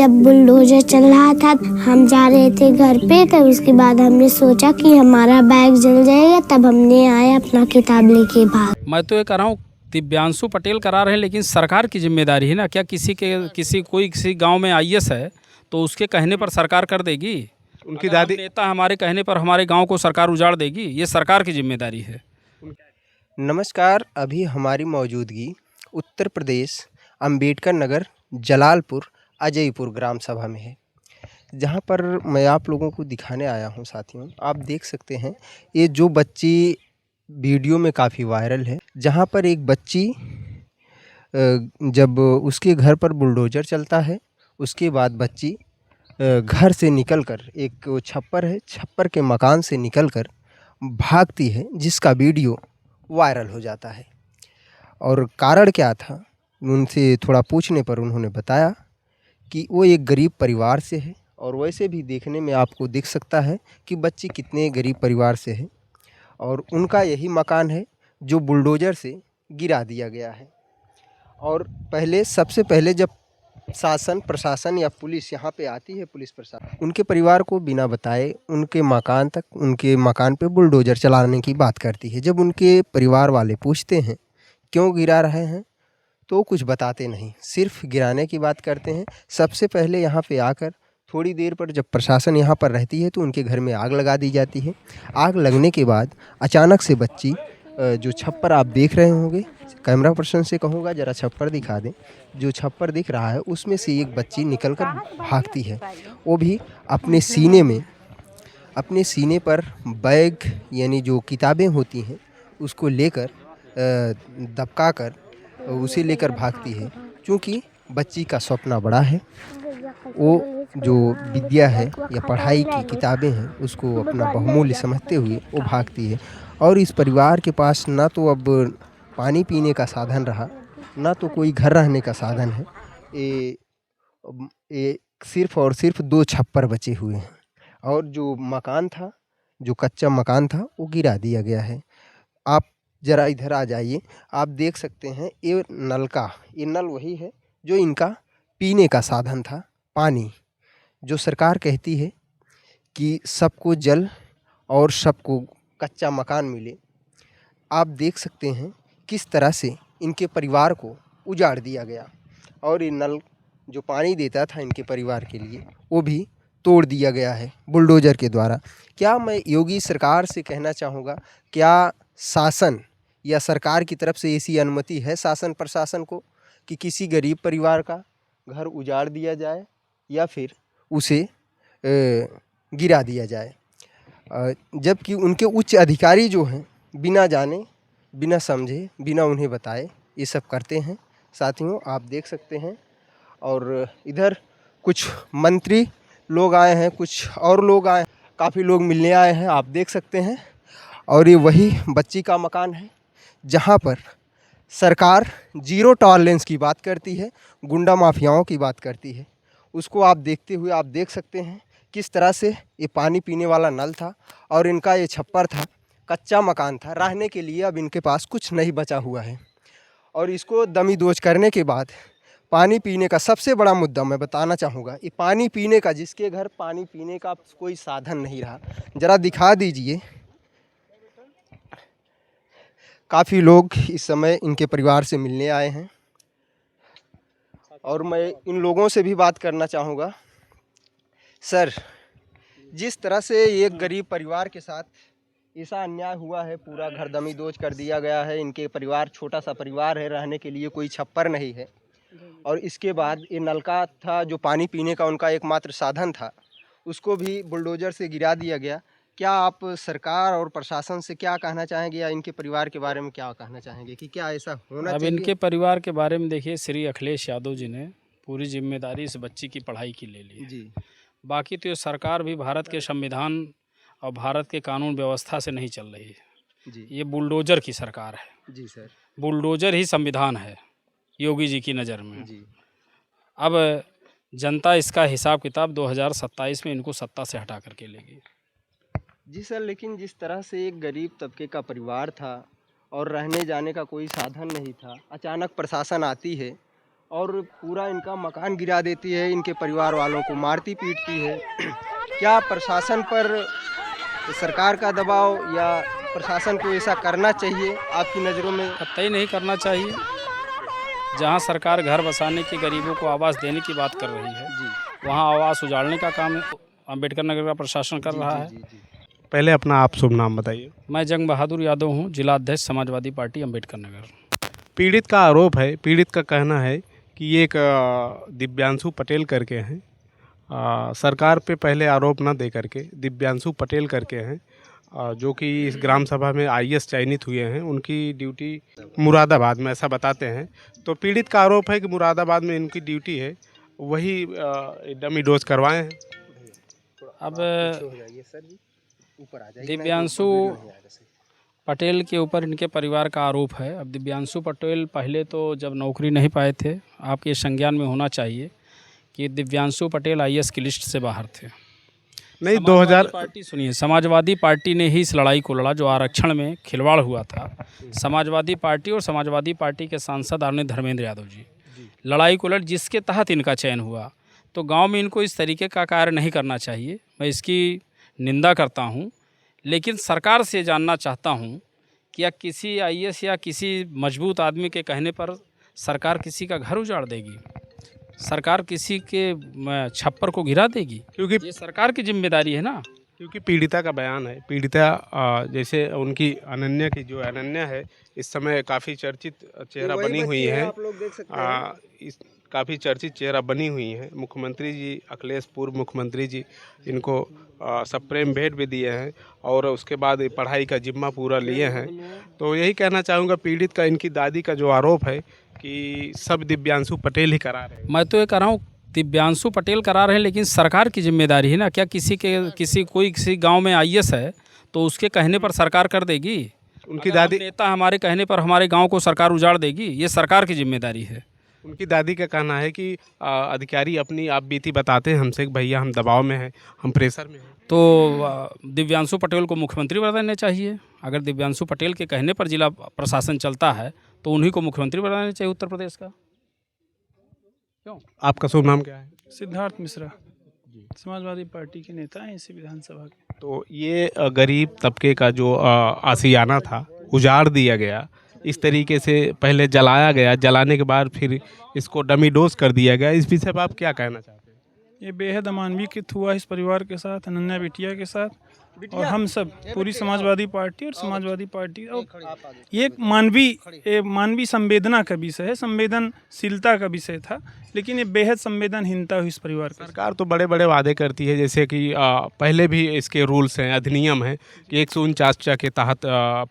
जब बुलडोजर चल रहा था हम जा रहे थे घर पे, तब उसके बाद हमने सोचा कि हमारा बैग जल जाएगा, तब हमने आया अपना किताब लेके भाग। मैं तो ये कह रहा हूँ दिव्यांशु पटेल करा रहे हैं, लेकिन सरकार की जिम्मेदारी है ना। क्या किसी गांव में आईएएस है तो उसके कहने पर सरकार कर देगी? उनकी अगर हम दादी नेता हमारे कहने पर हमारे गांव को सरकार उजाड़ देगी? ये सरकार की जिम्मेदारी है। नमस्कार, अभी हमारी मौजूदगी उत्तर प्रदेश अंबेडकर नगर जलालपुर अजयपुर ग्राम सभा में है, जहां पर मैं आप लोगों को दिखाने आया हूं। साथियों, आप देख सकते हैं ये जो बच्ची वीडियो में काफ़ी वायरल है, जहां पर एक बच्ची जब उसके घर पर बुलडोज़र चलता है, उसके बाद बच्ची घर से निकलकर, एक वो छप्पर है, छप्पर के मकान से निकलकर भागती है, जिसका वीडियो वायरल हो जाता है। और कारण क्या था, उनसे थोड़ा पूछने पर उन्होंने बताया कि वो एक गरीब परिवार से है, और वैसे भी देखने में आपको दिख सकता है कि बच्ची कितने गरीब परिवार से है, और उनका यही मकान है जो बुलडोज़र से गिरा दिया गया है। और सबसे पहले जब शासन प्रशासन या पुलिस यहाँ पे आती है, पुलिस प्रशासन उनके परिवार को बिना बताए उनके मकान पे बुलडोज़र चलाने की बात करती है। जब उनके परिवार वाले पूछते हैं क्यों गिरा रहे हैं, तो कुछ बताते नहीं, सिर्फ गिराने की बात करते हैं। सबसे पहले यहाँ पे आकर थोड़ी देर पर जब प्रशासन यहाँ पर रहती है तो उनके घर में आग लगा दी जाती है। आग लगने के बाद अचानक से बच्ची जो छप्पर आप देख रहे होंगे, कैमरा पर्सन से कहूँगा ज़रा छप्पर दिखा दें। जो छप्पर दिख रहा है उसमें से एक बच्ची निकलकर भागती है, वो भी अपने सीने पर बैग यानी जो किताबें होती हैं उसको लेकर दबका कर उसे लेकर भागती है। क्योंकि बच्ची का सपना बड़ा है, वो जो विद्या है या पढ़ाई की किताबें हैं उसको अपना बहुमूल्य समझते हुए वो भागती है। और इस परिवार के पास ना तो अब पानी पीने का साधन रहा, ना तो कोई घर रहने का साधन है। ये सिर्फ और सिर्फ 2 छप्पर बचे हुए हैं, और जो मकान था, जो कच्चा मकान था, वो गिरा दिया गया है। आप ज़रा इधर आ जाइए, आप देख सकते हैं ये नल वही है जो इनका पीने का साधन था। पानी जो सरकार कहती है कि सबको जल और सबको कच्चा मकान मिले, आप देख सकते हैं किस तरह से इनके परिवार को उजाड़ दिया गया। और ये नल जो पानी देता था इनके परिवार के लिए, वो भी तोड़ दिया गया है बुलडोज़र के द्वारा। क्या मैं योगी सरकार से कहना चाहूँगा, क्या शासन या सरकार की तरफ से ऐसी अनुमति है शासन प्रशासन को कि किसी गरीब परिवार का घर उजाड़ दिया जाए या फिर उसे गिरा दिया जाए? जबकि उनके उच्च अधिकारी जो हैं बिना जाने, बिना समझे, बिना उन्हें बताए ये सब करते हैं। साथियों, आप देख सकते हैं, और इधर कुछ मंत्री लोग आए हैं, कुछ और लोग आए, काफ़ी लोग मिलने आए हैं, आप देख सकते हैं। और ये वही बच्ची का मकान है जहाँ पर सरकार ज़ीरो टॉलरेंस की बात करती है, गुंडा माफियाओं की बात करती है। उसको आप देखते हुए आप देख सकते हैं किस तरह से ये पानी पीने वाला नल था, और इनका ये छप्पर था, कच्चा मकान था, रहने के लिए अब इनके पास कुछ नहीं बचा हुआ है। और इसको दमी दोज करने के बाद पानी पीने का सबसे बड़ा मुद्दा मैं बताना चाहूँगा, ये पानी पीने का, जिसके घर पानी पीने का कोई साधन नहीं रहा, ज़रा दिखा दीजिए। काफ़ी लोग इस समय इनके परिवार से मिलने आए हैं, और मैं इन लोगों से भी बात करना चाहूँगा। सर, जिस तरह से एक गरीब परिवार के साथ ऐसा अन्याय हुआ है, पूरा घर दमी दोज कर दिया गया है, इनके परिवार छोटा सा परिवार है, रहने के लिए कोई छप्पर नहीं है, और इसके बाद ये नलका था जो पानी पीने का उनका एकमात्र साधन था, उसको भी बुलडोज़र से गिरा दिया गया। क्या आप सरकार और प्रशासन से क्या कहना चाहेंगे, या इनके परिवार के बारे में क्या कहना चाहेंगे कि क्या ऐसा होना अब चाहिए? इनके परिवार के बारे में देखिए, श्री अखिलेश यादव जी ने पूरी जिम्मेदारी इस बच्ची की पढ़ाई की ले ली है। जी बाकी तो ये सरकार भी भारत के संविधान और भारत के कानून व्यवस्था से नहीं चल रही है। जी ये बुलडोज़र की सरकार है। जी सर। बुलडोज़र ही संविधान है योगी जी की नज़र में। जी अब जनता इसका हिसाब किताब 2027 में इनको सत्ता से हटा करके लेगी। जी सर, लेकिन जिस तरह से एक गरीब तबके का परिवार था और रहने जाने का कोई साधन नहीं था, अचानक प्रशासन आती है और पूरा इनका मकान गिरा देती है, इनके परिवार वालों को मारती पीटती है। क्या प्रशासन पर सरकार का दबाव या प्रशासन को ऐसा करना चाहिए आपकी नज़रों में? कतई नहीं करना चाहिए। जहाँ सरकार घर बसाने की, गरीबों को आवास देने की बात कर रही है, वहाँ आवास उजाड़ने का काम अम्बेडकर नगर का प्रशासन कर रहा है। पहले अपना आप शुभ नाम बताइए। मैं जंग बहादुर यादव हूँ, जिला अध्यक्ष समाजवादी पार्टी अम्बेडकर नगर। पीड़ित का आरोप है, पीड़ित का कहना है कि ये एक दिव्यांशु पटेल करके हैं, सरकार पे पहले आरोप न दे करके दिव्यांशु पटेल करके हैं, जो कि इस ग्राम सभा में आईएएस चयनित हुए हैं। उनकी ड्यूटी मुरादाबाद में, ऐसा बताते हैं। तो पीड़ित का आरोप है कि मुरादाबाद में इनकी ड्यूटी है, वही डमी डोज करवाए हैं। अब दिव्यांशु पटेल के ऊपर इनके परिवार का आरोप है। अब दिव्यांशु पटेल पहले तो जब नौकरी नहीं पाए थे, आपके संज्ञान में होना चाहिए कि दिव्यांशु पटेल आईएएस की लिस्ट से बाहर थे। नहीं, 2000 पार्टी सुनिए, समाजवादी पार्टी ने ही इस लड़ाई को लड़ा जो आरक्षण में खिलवाड़ हुआ था। समाजवादी पार्टी और समाजवादी पार्टी के सांसद आदरणीय धर्मेंद्र यादव जी लड़ाई को लड़, जिसके तहत इनका चयन हुआ। तो गांव में इनको इस तरीके का कार्य नहीं करना चाहिए, मैं इसकी निंदा करता हूं। लेकिन सरकार से जानना चाहता हूं कि या किसी आईएएस या किसी मजबूत आदमी के कहने पर सरकार किसी का घर उजाड़ देगी, सरकार किसी के छप्पर को गिरा देगी? क्योंकि ये सरकार की जिम्मेदारी है ना। क्योंकि पीड़िता का बयान है, पीड़िता जैसे उनकी अनन्या की, जो अनन्या है इस समय काफ़ी चर्चित चेहरा बनी हुई है, आप लोग देख सकते हैं। काफ़ी चर्चित चेहरा बनी हुई है। मुख्यमंत्री जी, अखिलेश पूर्व मुख्यमंत्री जी इनको सप्रेम भेंट भी दिए हैं और उसके बाद पढ़ाई का जिम्मा पूरा लिए हैं। तो यही कहना चाहूँगा, पीड़ित का, इनकी दादी का जो आरोप है कि सब दिव्यांशु पटेल ही करा रहे हैं। मैं तो ये कह रहा हूँ दिव्यांशु पटेल करा रहे हैं, लेकिन सरकार की जिम्मेदारी है ना। क्या किसी गांव में आईएएस है तो उसके कहने पर सरकार कर देगी? उनकी दादी, नेता हमारे कहने पर हमारे गांव को सरकार उजाड़ देगी? ये सरकार की जिम्मेदारी है। उनकी दादी का कहना है कि अधिकारी अपनी आप बीती बताते हैं हमसे कि भैया हम दबाव में हैं, हम प्रेशर में हैं। तो दिव्यांशु पटेल को मुख्यमंत्री बना देना चाहिए। अगर दिव्यांशु पटेल के कहने पर जिला प्रशासन चलता है तो उन्हीं को मुख्यमंत्री बनाना चाहिए उत्तर प्रदेश का। क्यों? आपका शुभ नाम क्या है? सिद्धार्थ मिश्रा, समाजवादी पार्टी के नेता हैं इसी विधानसभा के। तो ये गरीब तबके का जो आशियाना था उजाड़ दिया गया, इस तरीके से पहले जलाया गया, जलाने के बाद फिर इसको डमी डोज कर दिया गया। इस विषय पर आप क्या कहना चाहते हैं? ये बेहद अमानवीय हुआ इस परिवार के साथ, अनन्या बिटिया के साथ, और हम सब पूरी समाजवादी पार्टी और समाजवादी पार्टी। और ये एक मानवीय संवेदना का विषय है, संवेदनशीलता का विषय था, लेकिन ये बेहद संवेदनहीनता हुई इस परिवार की। सरकार तो बड़े बड़े वादे करती है, जैसे कि पहले भी इसके रूल्स हैं, अधिनियम है कि 149 के तहत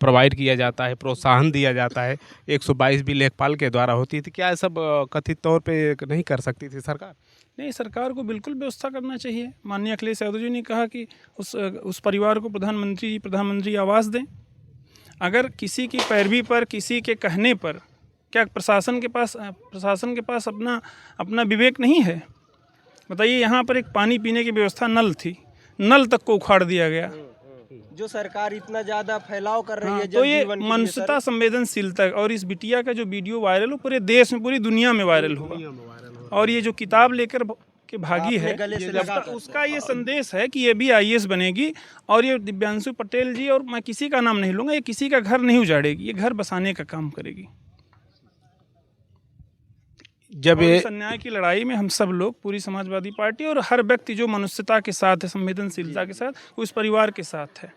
प्रोवाइड किया जाता है, प्रोत्साहन दिया जाता है। 122 भी लेखपाल के द्वारा होती थी। क्या सब कथित तौर पे नहीं कर सकती थी सरकार? नहीं, सरकार को बिल्कुल व्यवस्था करना चाहिए। माननीय अखिलेश यादव जी ने कहा कि उस परिवार को प्रधानमंत्री आवास दें। अगर किसी की पैरवी पर, किसी के कहने पर, क्या प्रशासन के पास अपना विवेक नहीं है? बताइए, यहाँ पर एक पानी पीने की व्यवस्था, नल थी, नल तक को उखाड़ दिया गया। जो सरकार इतना ज्यादा फैलाव कर रही है, तो ये मनुष्यता, संवेदनशीलता। और इस बिटिया का जो वीडियो वायरल हो, पूरे देश में, पूरी दुनिया में वायरल हुआ। और ये जो किताब लेकर के भागी है, उसका ये संदेश है कि ये भी आईएएस बनेगी। और ये दिव्यांशु पटेल जी, और मैं किसी का नाम नहीं लूँगा, ये किसी का घर नहीं उजाड़ेगी, ये घर बसाने का काम करेगी। जब ये अन्याय की लड़ाई में हम सब लोग, पूरी समाजवादी पार्टी और हर व्यक्ति जो मनुष्यता के साथ है, संवेदनशीलता के साथ, उस परिवार के साथ है।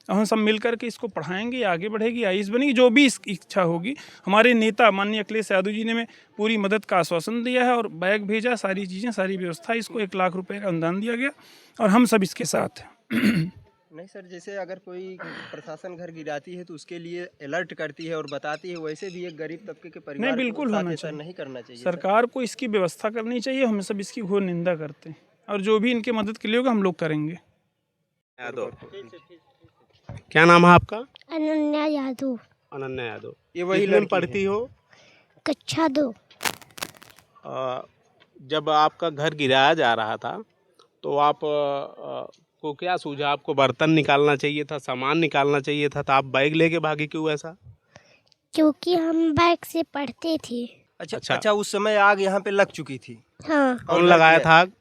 और हम सब मिलकर के इसको पढ़ाएंगे, आगे बढ़ेगी, आईएएस बनेगी, जो भी इसकी इच्छा होगी। हमारे नेता माननीय अखिलेश यादव जी ने में पूरी मदद का आश्वासन दिया है और बैग भेजा, सारी चीज़ें, सारी व्यवस्था, इसको 1 लाख रुपए का अनुदान दिया गया और हम सब इसके साथ हैं। नहीं सर, जैसे अगर कोई प्रशासन घर गिराती है तो उसके लिए अलर्ट करती है और बताती है, वैसे भी एक गरीब तबके के परिवार नहीं, बिल्कुल होना चाहिए, नहीं करना चाहिए। सरकार को इसकी व्यवस्था करनी चाहिए। हम सब इसकी घोर निंदा करते हैं और जो भी इनके मदद के लिए होगा हम लोग करेंगे। क्या नाम है आपका? अनन्या यादव। अनन्या यादव। ये वही लड़की पढ़ती हो? कक्षा 2। जब आपका घर गिराया जा रहा था तो आप को क्या सूझा? आपको बर्तन निकालना चाहिए था, सामान निकालना चाहिए था, तो आप बैग लेके भागे क्यों ऐसा? क्योंकि हम बैग से पढ़ते थे। अच्छा, उस समय आग यहाँ पे लग चुकी थी। हाँ, कौन लगाया था आग?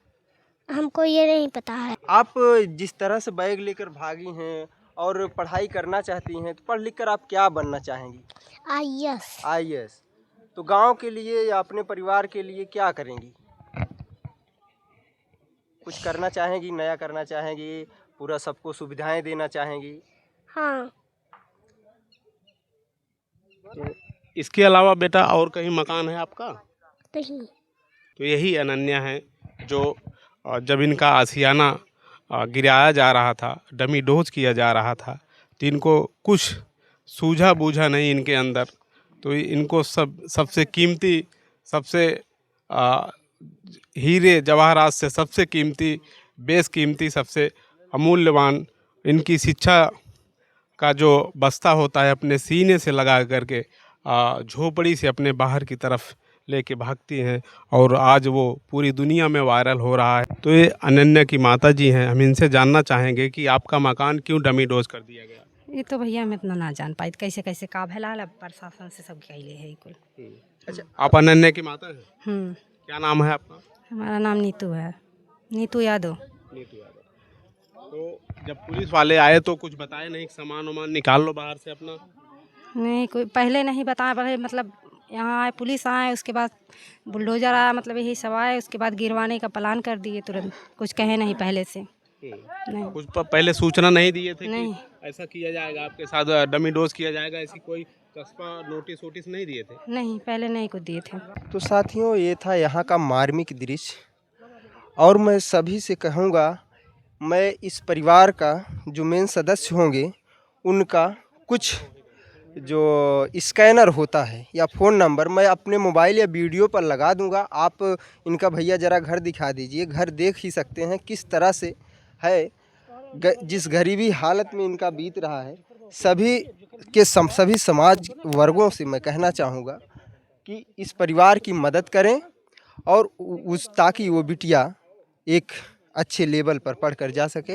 हमको ये नहीं पता है। आप जिस तरह से बैग लेकर भागी हैं और पढ़ाई करना चाहती हैं, तो पढ़ लिख कर आप क्या बनना चाहेंगी? आईएएस। आईएएस। तो गांव के लिए या अपने परिवार के लिए क्या करेंगी? कुछ करना चाहेंगी, नया करना चाहेंगी, पूरा सबको सुविधाएं देना चाहेंगी? हाँ, तो इसके अलावा बेटा और कहीं मकान है आपका? नहीं। तो यही अनन्या है जो जब इनका आशियाना गिराया जा रहा था, डमी डोज किया जा रहा था, तो इनको कुछ सूझा बूझा नहीं इनके अंदर। तो इनको सबसे कीमती, सबसे हीरे जवाहरात से सबसे कीमती, बेशकीमती, सबसे अमूल्यवान इनकी शिक्षा का जो बस्ता होता है अपने सीने से लगा करके झोपड़ी से अपने बाहर की तरफ लेके भागती हैं और आज वो पूरी दुनिया में वायरल हो रहा है। तो ये अनन्या की माता जी हैं, हम इनसे जानना चाहेंगे कि आपका मकान क्यों डमी डोज कर दिया गया? ये तो भैया हम इतना ना जान पाए कैसे कैसे का भला प्रशासन से सब कहले है कुल। अच्छा, आप अनन्या की माता हैं? क्या नाम है आपका? हमारा नाम नीतू है, नीतू यादव। नीतू यादव। तो जब पुलिस वाले आए तो कुछ बताए नहीं, सामान वामान निकाल लो बाहर से अपना? नहीं, कोई पहले नहीं बताया, पहले मतलब यहाँ आए, पुलिस आए, उसके बाद बुलडोजर आया, मतलब यही सब आए, उसके बाद गिरवाने का प्लान कर दिए तुरंत। कुछ कहे नहीं पहले से। नहीं, कुछ पहले सूचना नहीं दिए थे नहीं। कि ऐसा किया जाएगा, आपके साथ डमी डोज किया जाएगा, ऐसी कोई कस्बा नोटिस वोटिस नहीं दिए थे? नहीं, पहले नहीं कुछ दिए थे। तो साथियों, ये था यहाँ का मार्मिक दृश्य। और मैं सभी से कहूँगा, मैं इस परिवार का जो मेन सदस्य होंगे उनका कुछ जो स्कैनर होता है या फ़ोन नंबर मैं अपने मोबाइल या वीडियो पर लगा दूंगा। आप इनका भैया ज़रा घर दिखा दीजिए। घर देख ही सकते हैं किस तरह से है, जिस गरीबी हालत में इनका बीत रहा है। सभी समाज वर्गों से मैं कहना चाहूँगा कि इस परिवार की मदद करें और ताकि वो बिटिया एक अच्छे लेवल पर पढ़कर जा सके।